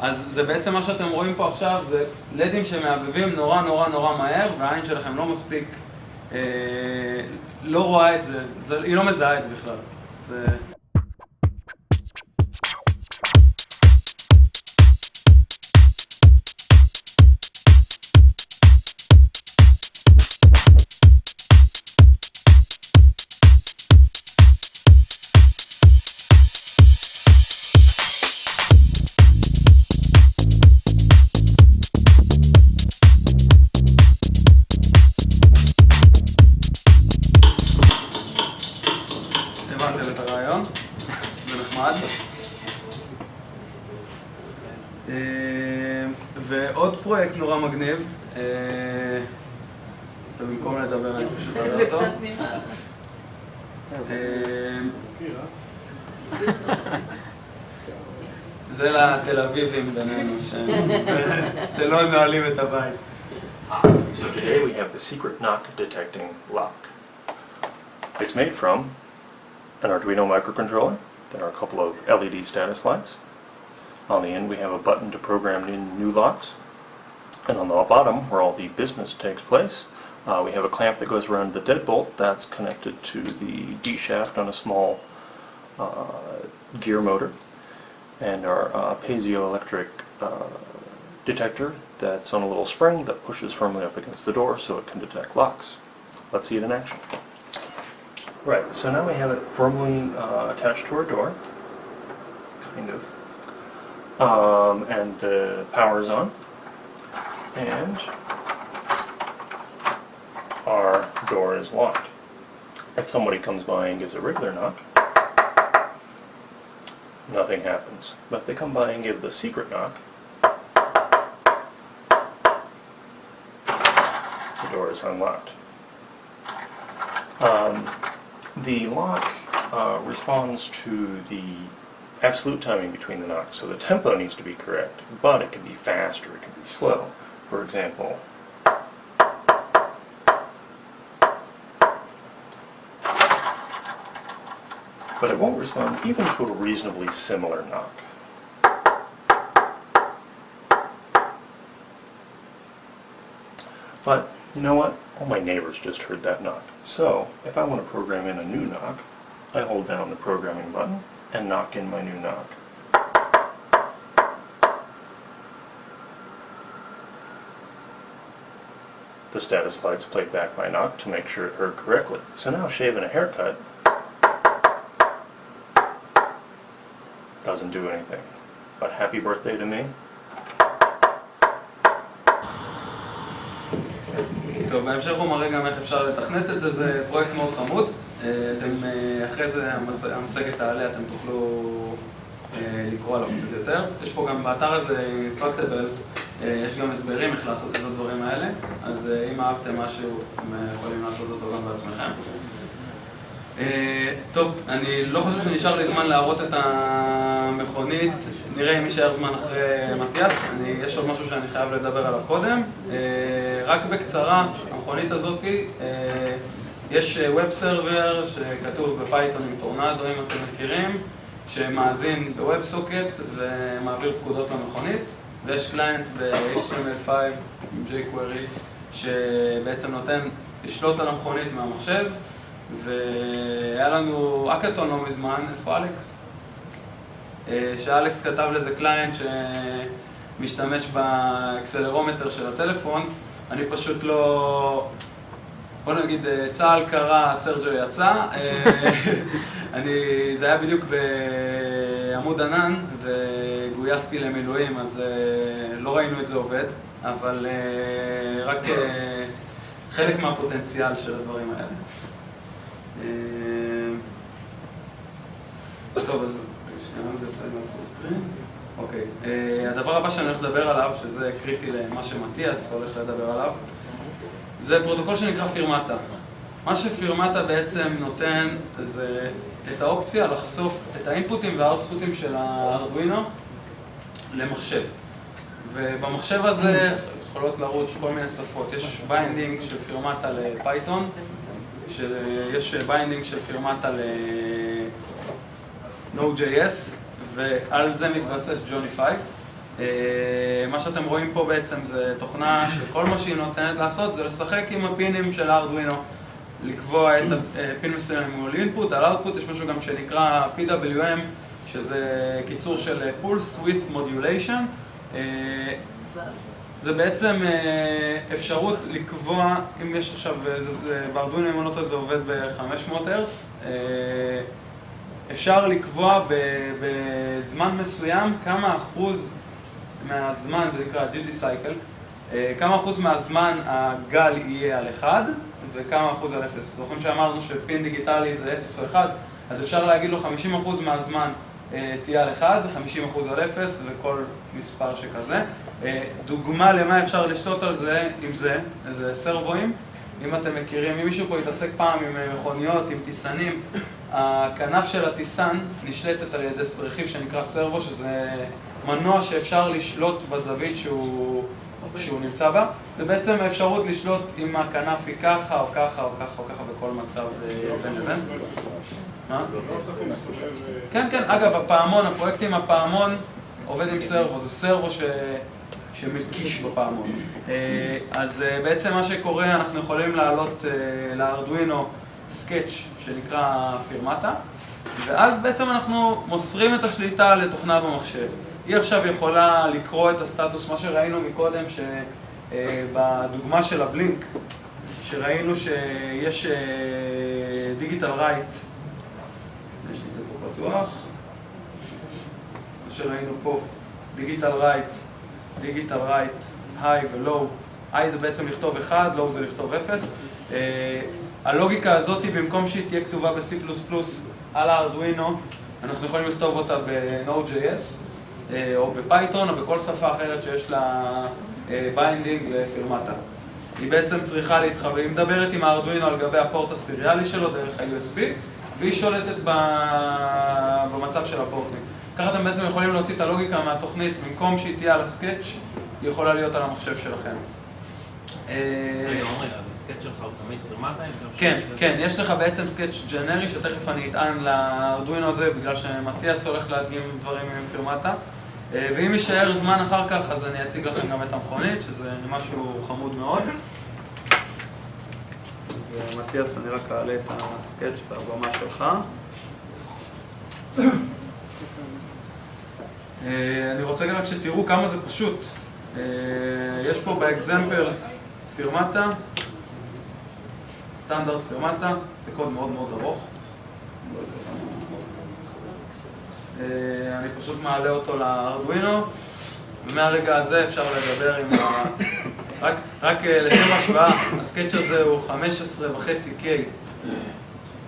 אז זה בעצם מה שאתם רואים פה עכשיו, זה לדים שמעבבים נורא נורא נורא מהר, והעין שלכם לא מספיק, לא רואה את זה, היא לא מזהה את זה בכלל. זה... הבנתם את הרעיון, זה נחמד. ועוד פרויקט נורא מגניב, במקום לדבר אני פשוט אראה זה אותו. קצת נראה. זה לתל אביבים בינינו, שלא נועלים את הבית. So today we have the secret knock detecting lock. It's made from an Arduino microcontroller. There are a couple of LED status lights. On the end we have a button to program in new locks. And on the bottom, where all the business takes place, we have a clamp that goes around the deadbolt that's connected to the D shaft on a small gear motor. And our piezoelectric detector that's on a little spring that pushes firmly up against the door so it can detect locks. Let's see it in action. Right, so now we have it firmly attached to our door, kind of, and the power is on, and our door is locked. If somebody comes by and gives a regular knock, nothing happens. But if they come by and give the secret knock, the door is unlocked. The lock responds to the absolute timing between the knocks, so the tempo needs to be correct, but it can be fast or it can be slow. For example, but it won't respond even to a reasonably similar knock. But you know what? All my neighbors just heard that knock. So if I want to program in a new knock, I hold down the programming button and knock in my new knock. The status lights played back my knock to make sure it heard correctly. So now shaving a haircut doesn't do anything. But happy birthday to me. טוב, בהמשך הוא מראה גם איך אפשר לתכנת את זה, זה פרויקט מאוד חמוד. אתם, אחרי זה המצגת תעלה, אתם תוכלו לקרוא עליו קצת יותר. יש פה גם באתר הזה Instructables, יש גם הסברים איך לעשות את הדברים האלה, אז אם אהבתם משהו, אתם יכולים לעשות אותו גם בעצמכם. טוב, אני לא חושב שנשאר לי זמן להראות את המכונית, נראה אם יישאר זמן אחרי מתיאס, יש עוד משהו שאני חייב לדבר עליו קודם. רק בקצרה, המכונית הזאת, יש Web Server שכתוב בפייתון עם טורנדו, אם אתם מכירים, שמאזין ב-WebSocket ומעביר פקודות למכונית, ויש קליינט ב-HTML5 עם jQuery שבעצם נותן לשלוט על המכונית מהמחשב, והיה לנו אקאטון לא מזמן, איפה אלכס? שאלכס כתב לזה קליינט שמשתמש באקסלרומטר של הטלפון, אני פשוט לא... בוא נגיד, צה"ל קרא, סרג'ו יצא, זה היה בדיוק בעמוד ענן וגויסתי למילואים, אז לא ראינו את זה עובד, אבל רק חלק מהפוטנציאל של הדברים האלה. טוב, אז שנייה, זה יצא לי מהפול סקרין. אוקיי, הדבר הבא שאני הולך לדבר עליו, שזה קריטי למה שמתיאס הולך לדבר עליו, זה פרוטוקול שנקרא פירמטה. מה שפירמטה בעצם נותן זה את האופציה לחשוף את האינפוטים והאוטפוטים של הארדואינו למחשב. ובמחשב הזה יכולות לרוץ כל מיני שפות. יש ביינדינג של פירמטה לפייתון, יש ביינדינג של פירמטה ל-Node.js, ועל זה מתבסס ג'וני 5. מה שאתם רואים פה בעצם זה תוכנה שכל מה שהיא נותנת לעשות זה לשחק עם הפינים של הארדואינו, לקבוע את הפין מסוים מול אינפוט, על אאוטפוט יש משהו גם שנקרא PWM, שזה קיצור של Pulse Width Modulation. זה בעצם אפשרות לקבוע, אם יש עכשיו, בארדואינו אם אני לא טועה זה עובד ב-500 הרץ, אפשר לקבוע בזמן מסוים כמה אחוז מהזמן, זה נקרא duty cycle, כמה אחוז מהזמן הגל יהיה על 1 וכמה אחוז על 0. זוכרים שאמרנו שפין דיגיטלי זה 0 או 1, אז אפשר להגיד לו 50% מהזמן תהיה על 1, 50% על 0 וכל מספר שכזה. דוגמה למה אפשר לשלוט על זה, עם זה סרבואים. אם אתם מכירים, אם מישהו פה יתעסק פעם עם מכוניות, עם טיסנים, הכנף של הטיסן נשלטת על ידי רכיב שנקרא סרבו, שזה מנוע שאפשר לשלוט בזווית שהוא נמצא בה. זה בעצם האפשרות לשלוט אם הכנף היא ככה או ככה או ככה או ככה בכל מצב בין לבין. כן, כן, אגב, הפרויקט עם הפעמון עובד עם סרבו, זה סרבו שמקיש בפעמון. אז בעצם מה שקורה, אנחנו יכולים לעלות לארדואינו סקץ' שנקרא פירמטה, ואז בעצם אנחנו מוסרים את השליטה לתוכנה במחשב. היא עכשיו יכולה לקרוא את הסטטוס, מה שראינו מקודם, שבדוגמה של הבלינק, שראינו שיש דיגיטל רייט, יש לי את זה פה פתוח, מה שראינו פה, דיגיטל רייט, היי ולואו, היי זה בעצם לכתוב 1, לואו זה לכתוב 0. הלוגיקה הזאת, במקום שהיא תהיה כתובה ב-C++ על הארדואינו, אנחנו יכולים לכתוב אותה ב-Node.js, או בפייתון, או בכל שפה אחרת שיש לה ביינדינג לפירמטה. היא בעצם צריכה להתחבר, היא מדברת עם הארדואינו על גבי הפורט הסיריאלי שלו דרך ה-USB, והיא שולטת במצב של הפורטים. ככה אתם בעצם יכולים להוציא את הלוגיקה מהתוכנית, במקום שהיא תהיה על הסקץ', היא יכולה להיות על המחשב שלכם. רגע, עומרי, אז הסקץ' שלך הוא תמיד פירמטה? כן, כן, יש לך בעצם סקץ' ג'נרי, שתכף אני אטען לארדואינו הזה, בגלל שמתיאס הולך להדגים דברים עם פירמטה. ואם יישאר זמן אחר כך, אז אני אציג לכם גם את המכונית, שזה משהו חמוד מאוד. אז מתיאס, אני רק אעלה את הסקץ' בבמה שלך. אני רוצה רק שתראו כמה זה פשוט. יש פה באקזמפלס פירמטה, סטנדרט פירמטה, זה קוד מאוד מאוד ארוך. אני פשוט מעלה אותו לארדואינו, ומהרגע הזה אפשר לדבר עם רק לשם השוואה, הסקץ' הזה הוא 15.5K.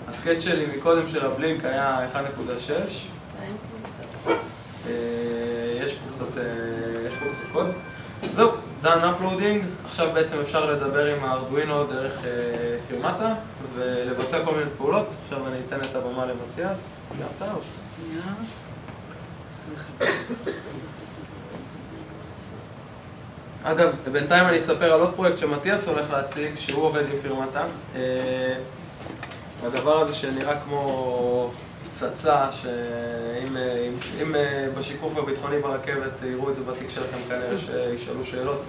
הסקץ' שלי מקודם של הבלינק היה 1.6. יש פה קצת קוד. זהו, done uploading. עכשיו בעצם אפשר לדבר עם הארדואינו דרך פירמטה ולבצע כל מיני פעולות. עכשיו אני אתן את הבמה למתיאס. סיימת או? אגב, בינתיים אני אספר על עוד פרויקט שמתיאס הולך להציג, שהוא עובד עם פירמטה. הדבר הזה שנראה כמו פצצה, שאם בשיקוף הביטחוני ברכבת יראו את זה בתיק שלכם כנראה שישאלו שאלות.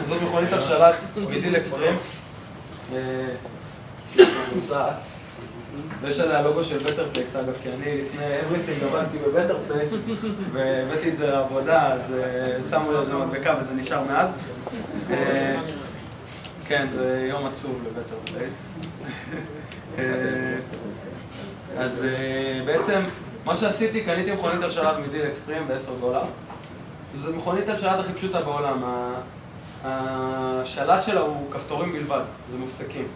זאת מכונית על שלט מדיל אקסטרים. נוסעת. ויש עליה לוגו של בטר פלייס, אגב, כי אני לפני everything עבדתי בבטר פלייס והבאתי את זה לעבודה, אז שמו לי על זה מדבקה וזה נשאר מאז. כן, זה יום עצוב לבטר פלייס. אז בעצם, מה שעשיתי, קניתי מכונית על שלט מדיל אקסטרים ב$10. זו מכונית על שלט הכי פשוטה בעולם. השלט שלה הוא כפתורים בלבד, זה מופסקים.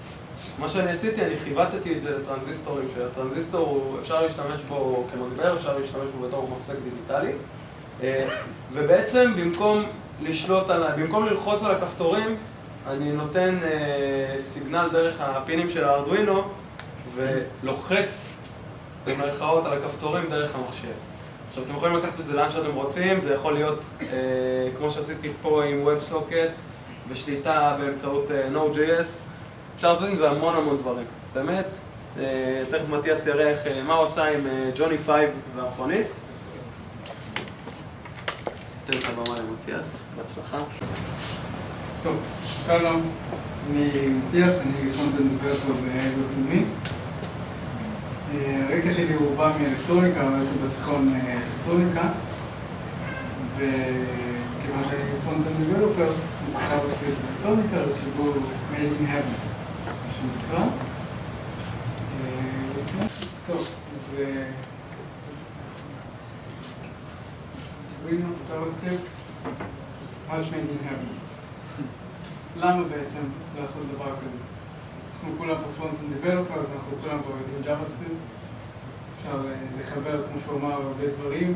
מה שאני עשיתי, אני חיוותתי את זה לטרנזיסטורים, שהטרנזיסטור אפשר להשתמש בו כמגבר, אפשר להשתמש בו בתור מפסק דיגיטלי. ובעצם במקום ללחוץ על הכפתורים, אני נותן סיגנל דרך הפינים של הארדואינו ולוחץ במרכאות על הכפתורים דרך המחשב. עכשיו אתם יכולים לקחת את זה לאן שאתם רוצים, זה יכול להיות כמו שעשיתי פה עם WebSocket ושליטה באמצעות Node.js. אפשר לעשות עם זה המון דברים. באמת, תכף מתיאס יראה מה הוא עשה עם ג'וני 5 והמכונית. אתן את הבמה למתיאס, בהצלחה. טוב, שלום, אני מתיאס, אני פרונט-אנד דבלופר בלאומי. הרקע שלי הוא בא מאלקטרוניקה, עבדתי בתיכון אלקטרוניקה, וכיוון שאני פרונט-אנד דבלופר, זה JavaScript אלקטרוניקה, זה חיבור made in heaven. שנקרא. טוב, אז חיבורים JavaScript, ממש made in heaven. למה בעצם לעשות דבר כזה? אנחנו כולם פה פרונט-אנד דבלופר, אז אנחנו כולם פה עובדים JavaScript. אפשר לחבר, כמו שהוא אמר, הרבה דברים,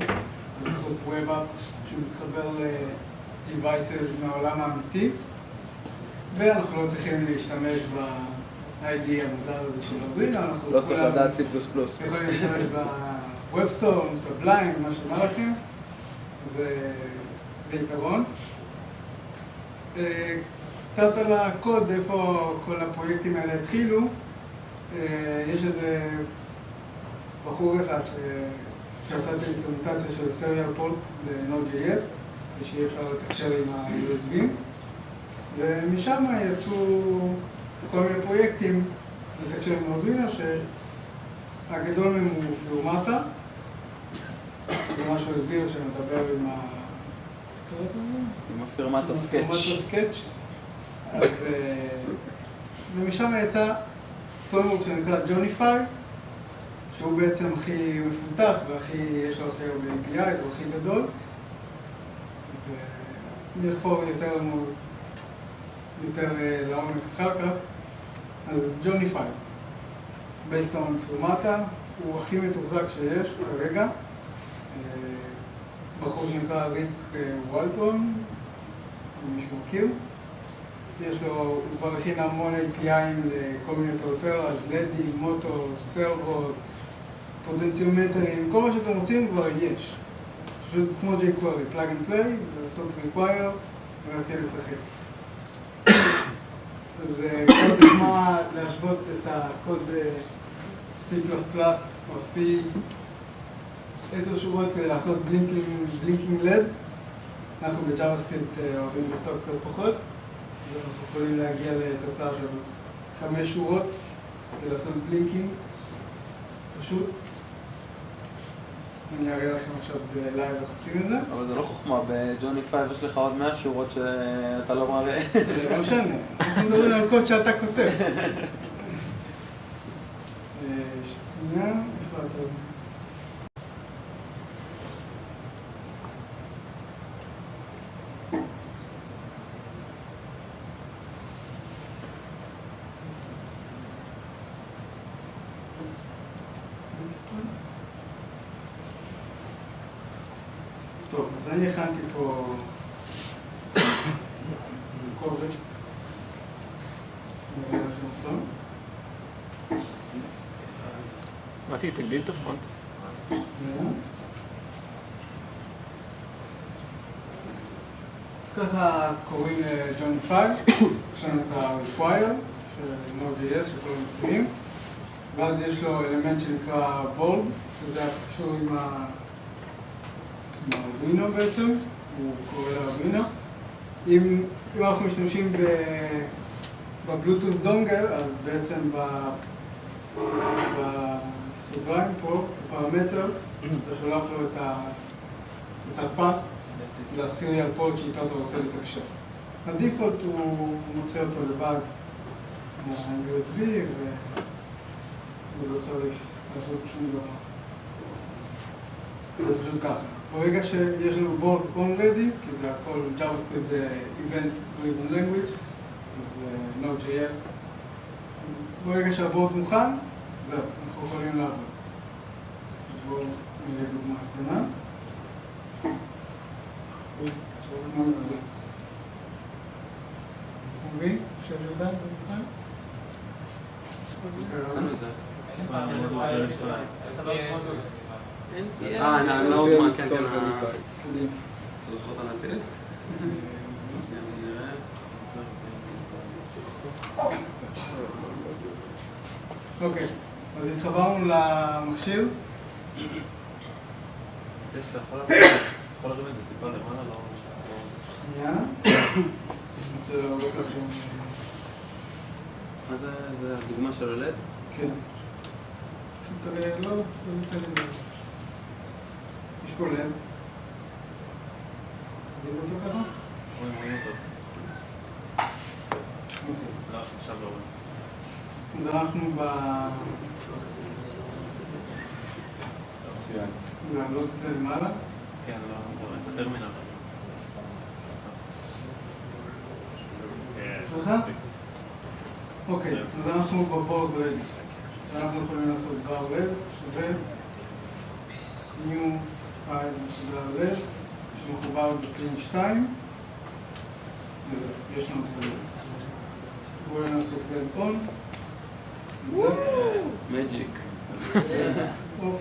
לעשות ווב-אפ שמתחבר ל-devices מהעולם האמיתי, ואנחנו לא צריכים להשתמש ב-ID המוזר הזה של ארדואינו, אנחנו לא צריך לדעת C++. יכולים להשתמש ב-WebStorm, Sublime, מה שאומר לכם, זה יתרון. קצת על הקוד, איפה כל הפרויקטים האלה התחילו, יש איזה בחור אחד שעשה את האימפלמנטציה של Serial Port ב-Node.js, ושיהיה אפשר לתקשר עם ה-USB, ומשם יצאו כל מיני פרויקטים לתקשר עם ארדואינו, שהגדול מהם הוא פירמטה, זה משהו הסביר שמדבר עם עם הפירמטה סקץ'. אז ומשם יצא פריימוורק שנקרא Johnify, שהוא בעצם הכי מפותח יש לו הכי הרבה API, הוא הכי גדול. ונחפור יותר לעומק אחר כך. אז Johnify, based on פירמטה, הוא הכי מתוחזק שיש כרגע. בחור שנקרא ריק וולטון, מישהו מכיר. הוא כבר הכין המון API'ים לכל מיני פריפריות, לדים, מוטו, סרבוס, פוטנציומטרים, כל מה שאתם רוצים כבר יש. פשוט כמו jQuery, plug and play, לעשות require ולהתחיל לשחק. אז כל דוגמה להשוות את הקוד C++ או C, 10 שורות לעשות בלינקינג לד. אנחנו ב-JavaScript אוהבים לכתוב קצת פחות, ואנחנו יכולים להגיע לתוצאה של 5 שורות ולעשות בלינקינג פשוט. אני אראה לכם עכשיו בלייב איך עושים את זה. אבל זה לא חוכמה, בג'וני 5 יש לך עוד 100 שורות שאתה לא מראה. זה לא משנה, אנחנו מדברים על קוד שאתה כותב. שנייה, איפה אתה? אז אני הכנתי פה קובץ. נראה לכם אותו. מתי, תגדיל את הפונט. ככה קוראים ג'ון פייל, יש לנו את ה-require של Node.js שכולם מכירים, ואז יש לו אלמנט שנקרא bold, שזה קשור עם הארדואינו בעצם, הוא קורא לארדואינו. אם אנחנו משתמשים בבלוטות' דונגל, אז בעצם בסוגריים פה, כפרמטר, אתה שולח לו את ה-path לסיריאל פורט שאיתו אתה רוצה לתקשר. הדיפולט הוא מוצא אותו לבד מה-USB והוא לא צריך לעשות שום דבר. זה פשוט ככה. ברגע שיש לנו board already, כי זה הכל, JavaScript זה event driven language, אז Node.js, אז ברגע שהבורד מוכן, זהו, אנחנו יכולים לעבוד. אז בואו נראה דוגמה קטנה. אוקיי, עכשיו יודע, נכון? נעוד מה, כן, כן. אתה זוכר את הנתיב? שנייה, נראה. אוקיי, אז התחברנו למכשיר. טסלה, יכול להרים את זה טיפה למעלה, לא... שנייה. אני רוצה להראות לכם... מה זה? זה הדוגמה של הלד? כן. פשוט לא ניתן לזה. יש פה לב. תזיב אותו ככה? רואים אותו. אוקיי. לא, עכשיו לא רואים. אז אנחנו לעלות את זה למעלה. כן, לא רואים. את הטרמינל. ככה? אוקיי, אז אנחנו בבורד רד. אנחנו יכולים לעשות בר רד שווה new file מסודר רד שמחובר בפין 2 וזהו, יש לנו את הרד. בואו נעשות רד on מג'יק. אוף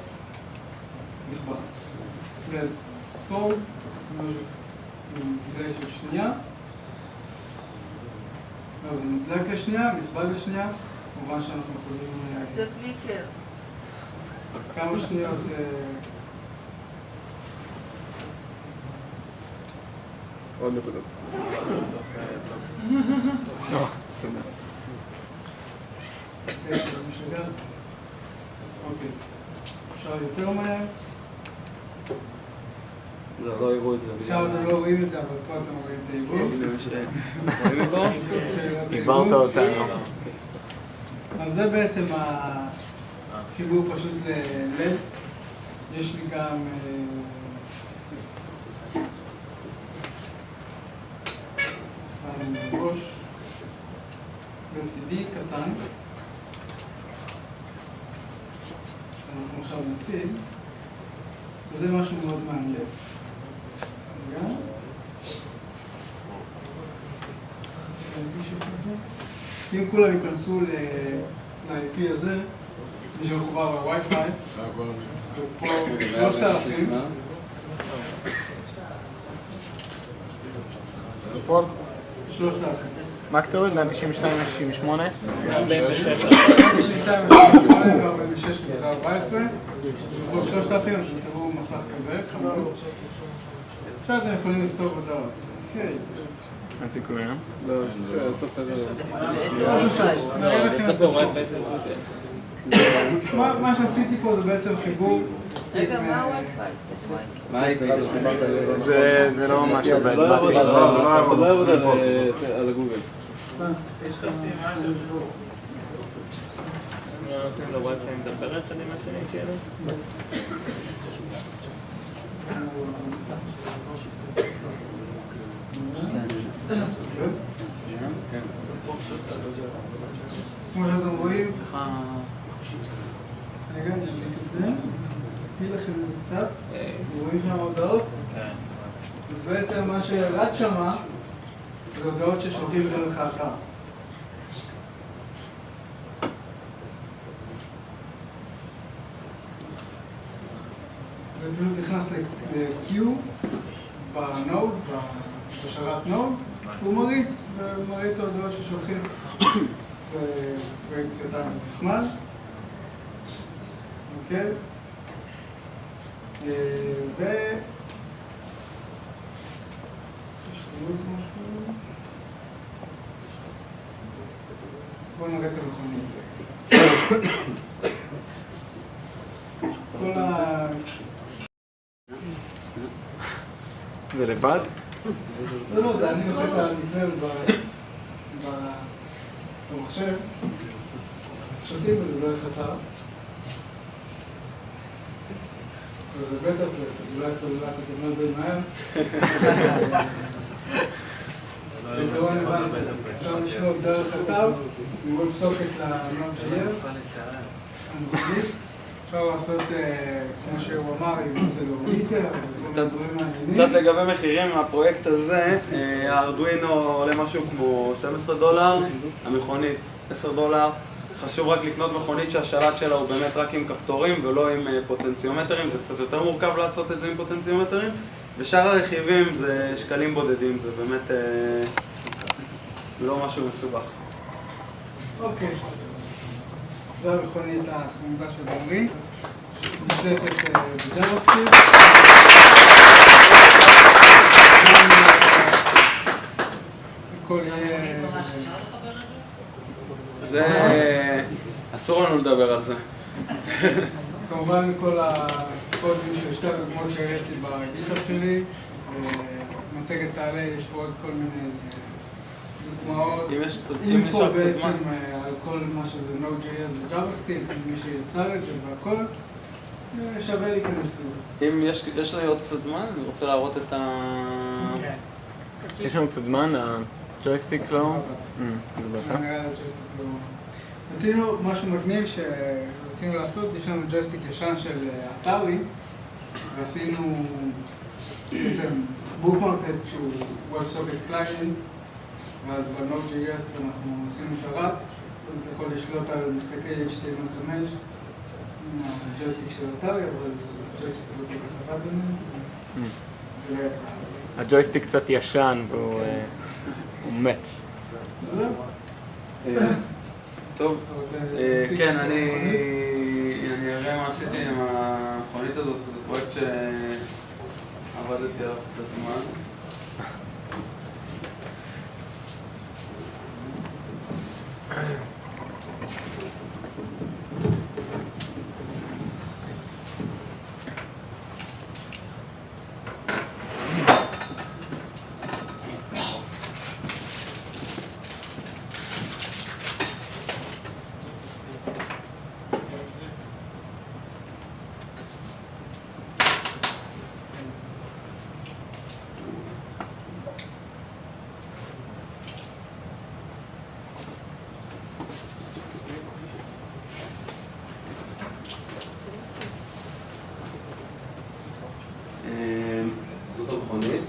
נכבה. רד סטור עם דיליי של שנייה. לא, זה נדלק לשנייה, נכבה לשנייה. כמובן שאנחנו יכולים... זה פליקר. כמה שניות... עוד נקודות. אוקיי. אפשר יותר מהר. לא יראו את זה. עכשיו אתם לא רואים את זה, אבל פה אתם רואים את העיבוד. רואים אותו? עיברת אותנו. אז זה בעצם החיבור פשוט ל-LED. יש לי גם ראש LCD קטן שאנחנו עכשיו נציג, וזה משהו מאוד מעניין. אם כולם ייכנסו ל-IP הזה, מי שמחובר לווי-פיי, ופה 3,000. פה? 3,000. מה כתוב? 192, 168? 192, 146.14. ופה 3,000, אתם תראו מסך כזה, חמור. עכשיו אתם יכולים לכתוב הודעות. אוקיי. אין סיכוי, אה? לא, צריך לעשות את זה. נראה לכם את זה. מה שעשיתי פה זה בעצם חיבור. רגע, מה הווי-פיי? זה לא ממש עובד. זה לא יעבוד על הגוגל. הווי-פיי מדבר אחד עם השני כאילו? אז כמו שאתם רואים, רגע, נדליק את זה, אסביר לכם את זה קצת, רואים שם הודעות, אז בעצם מה שרץ שמה זה הודעות ששולחים דרך האתר. זה פשוט נכנס ל-Q בנוד, בשרת נוד, הוא מריץ ומראה את ההודעות ששולחים. זה פרויקט קטן נחמד. אוקיי? ו... יש לי עוד משהו? בואו נראה את המכונית. כל ה... זה לבד? לא, זה אני לוחץ על המבנה במחשב. שותים בזה דרך אתר. זה בטח, אז אולי סוללת את זה די מהר. בעיקרון הבנתי, אפשר לשלוח דרך אתר, מול סוקט ל-Node.js. אפשר לעשות, כמו שהוא אמר, עם סלוריטר, קצת לגבי מחירים מהפרויקט הזה, הארדואינו עולה משהו כמו $12, המכונית $10. חשוב רק לקנות מכונית שהשלט שלה הוא באמת רק עם כפתורים ולא עם פוטנציומטרים, זה קצת יותר מורכב לעשות את זה עם פוטנציומטרים, ושאר הרכיבים זה שקלים בודדים, זה באמת לא משהו מסובך. אוקיי, זו המכונית החמודה של עמרי, נשלטת בג'אווסקריפט. הכל יהיה... זה... אסור לנו לדבר על זה. כמובן כל הקודים של שתי הדוגמאות שהראיתי בגיטר שלי, מצגת תעלה, יש פה עוד כל מיני דוגמאות, אינפו בעצם על כל מה שזה Node.js ו-JavaScript, מי שיצר את זה והכל, שווה להיכנס לזה. אם יש לי עוד קצת זמן, אני רוצה להראות את ה... יש לנו קצת זמן, הג'ויסטיק לא? זה נראה לי הג'ויסטיק לא... רצינו משהו מגניב שרצינו לעשות, יש לנו ג'ויסטיק ישן של אתרי, ועשינו בעצם בוקמרקט שהוא WebSocket קליינט, ואז ב-Node.js אנחנו עשינו שרת, אז אתה יכול לשלוט על משחקי HTML5 עם הג'ויסטיק של אתרי, אבל הג'ויסטיק לא כל כך עבד בזה, ולא יצא. הג'ויסטיק קצת ישן והוא מת. זהו? טוב, כן, אני אראה מה עשיתי עם המכונית הזאת, זה פרויקט שעבדתי עליו קצת זמן. זאת המכונית.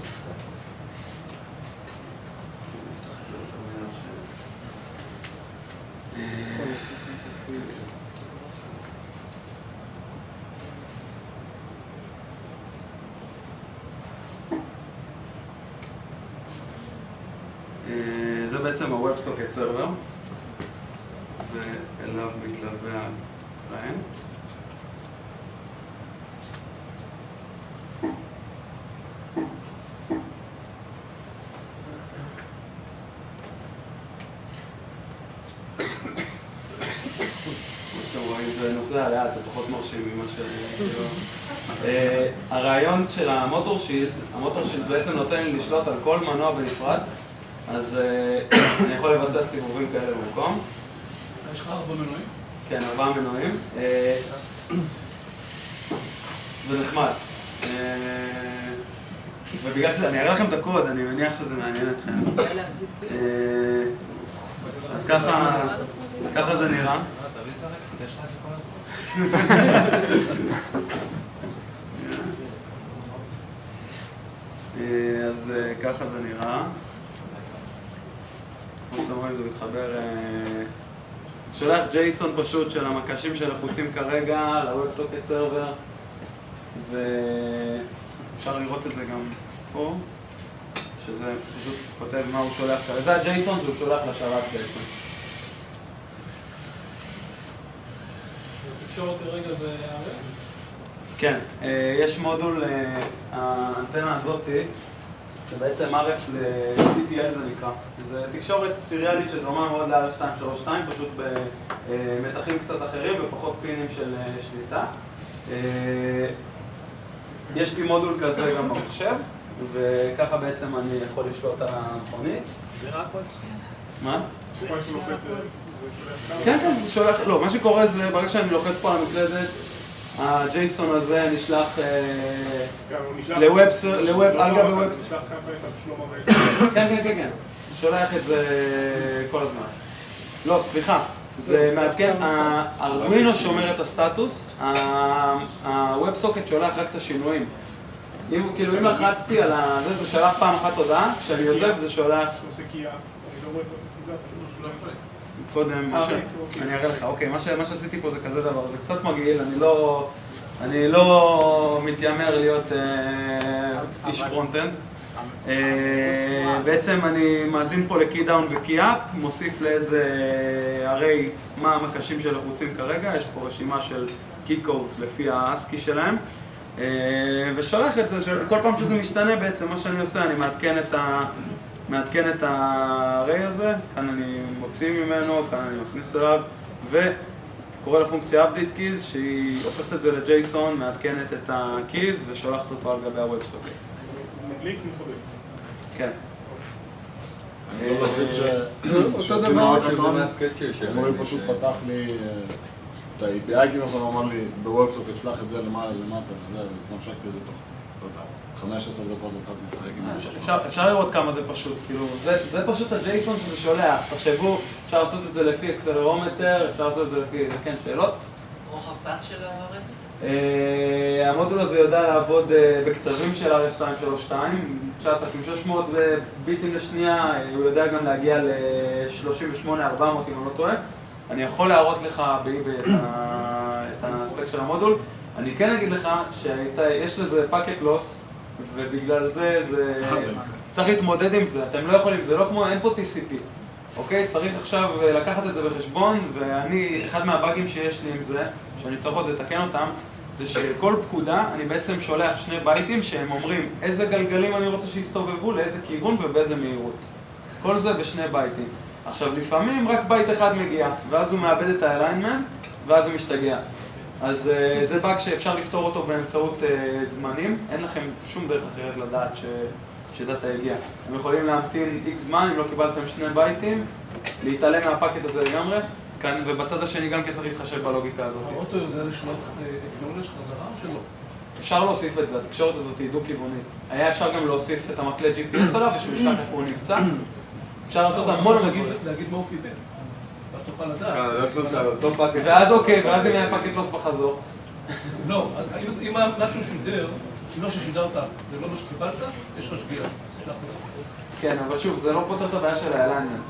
זה בעצם ה-WebSocket Server, ואליו מתלווה הקליינט. זה נושא עליה, זה פחות מרשים ממה הרעיון של המוטורשילד בעצם נותן לי לשלוט על כל מנוע בנפרד, אז אני יכול לבצע סיבובים כאלה במקום. יש לך 4 מנועים? כן, 4 מנועים. זה נחמד. ובגלל שאני אראה לכם את הקוד, אני מניח שזה מעניין אתכם. אז ככה זה נראה. אז ככה זה נראה. כמו שאתם רואים זה מתחבר, שולח ג'ייסון פשוט של המקשים שלחוצים כרגע ל-WebSocket Server, ואפשר לראות את זה גם פה, שזה פשוט כותב מה הוא שולח כרגע. זה הג'ייסון שהוא שולח לשרת בעצם. התקשורת כרגע זה RF? כן, יש מודול, האנטנה הזאתי, זה בעצם RF ל-TTL זה נקרא. זה תקשורת סיריאלית שדומה מאוד ל-R232, פשוט במתחים קצת אחרים ופחות פינים של שליטה. יש לי מודול כזה גם במחשב, וככה בעצם אני יכול לשלוט על המכונית. זה רק עוד? מה? זה מה שלוחץ, זה שולח כן, כן, שולח, לא, מה שקורה זה ברגע שאני לוחץ פה על המקלדת, הג'ייסון הזה נשלח לווב, על גבי ווב. נשלח כמה את שלמה כן, כן, כן, כן. שולח את זה כל הזמן. לא, סליחה. זה מעדכן, הארדואינו שומר את הסטטוס, הווב-סוקט שולח רק את השינויים. כאילו אם לחצתי על זה, זה שלח פעם אחת הודעה, כשאני עוזב זה שולח... שעושה קיאה, אני לא רואה פה את הפקודה, פשוט לא שולח קודם, אני אראה לך, אוקיי, מה שעשיתי פה זה כזה דבר, זה קצת מגעיל, אני לא מתיימר להיות איש פרונט-אנד. בעצם אני מאזין פה ל-Key Down ו-Key Up, מוסיף לאיזה הרי מה המקשים של לחוצים כרגע, יש פה רשימה של Key Codes לפי האסקי שלהם, ושולח את זה, כל פעם שזה משתנה בעצם, מה שאני עושה, אני מעדכן את הרי הזה, כאן אני מוציא ממנו, כאן אני מכניס אליו, וקורא לפונקציה update keys, שהיא הופכת את זה ל-JSON, מעדכנת את ה-keys ושולחת אותו על גבי ה-WebSocket. מדליק מחבר. כן. אני לא חושב אותו דבר. הוא פשוט פתח לי את ה-API, כאילו הוא אמר לי ב-WebSocket שלח את זה למעלה למטה וזה, והתמשכתי את זה תוך 15 דקות והתחלתי לשחק עם זה. אפשר לראות כמה זה פשוט, כאילו, זה פשוט הג'ייסון שזה שולח. תחשבו, אפשר לעשות את זה לפי אקסלרומטר, אפשר לעשות את זה לפי, כן, שאלות? רוחב פס של הרף? המודול הזה יודע לעבוד בקצבים של RS232, 9600 ביטים לשנייה, הוא יודע גם להגיע ל-38-400 אם אני לא טועה. אני יכול להראות לך באיבי את הספק של המודול. אני כן אגיד לך שיש לזה פאקט לוס, ובגלל זה צריך להתמודד עם זה. אתם לא יכולים, זה לא כמו, אין פה TCP. אוקיי? צריך עכשיו לקחת את זה בחשבון, ואני, אחד מהבאגים שיש לי עם זה, שאני צריך עוד לתקן אותם, זה שכל פקודה אני בעצם שולח 2 בייטים שהם אומרים איזה גלגלים אני רוצה שיסתובבו, לאיזה כיוון ובאיזה מהירות. כל זה ב2 בייטים. עכשיו, לפעמים רק בייט אחד מגיע, ואז הוא מאבד את האליינמנט, ואז הוא משתגע. אז זה באג שאפשר לפתור אותו באמצעות זמנים, אין לכם שום דרך אחרת לדעת שדאטה הגיע. אתם יכולים להמתין X זמן אם לא קיבלתם 2 בייטים, להתעלם מהפאקט הזה לגמרי, ובצד השני גם כן צריך להתחשב בלוגיקה הזאת. האוטו יודע לשלוח אקנולג' חזרה או שלא? אפשר להוסיף את זה, התקשורת הזאת היא דו-כיוונית. היה אפשר גם להוסיף את המקלט GPS עליו ושהוא ישלח איפה הוא נמצא. אפשר לעשות המון... להגיד מה הוא קיבל. ואז תוכל לדעת. ואז אוקיי, ואז אם היה פאקט לוס בחזור. לא, אם משהו שידר, אם מה ששידרת זה לא מה שקיבלת, יש לך שגיאה. כן, אבל שוב, זה לא פותר את הבעיה של האליינמנט.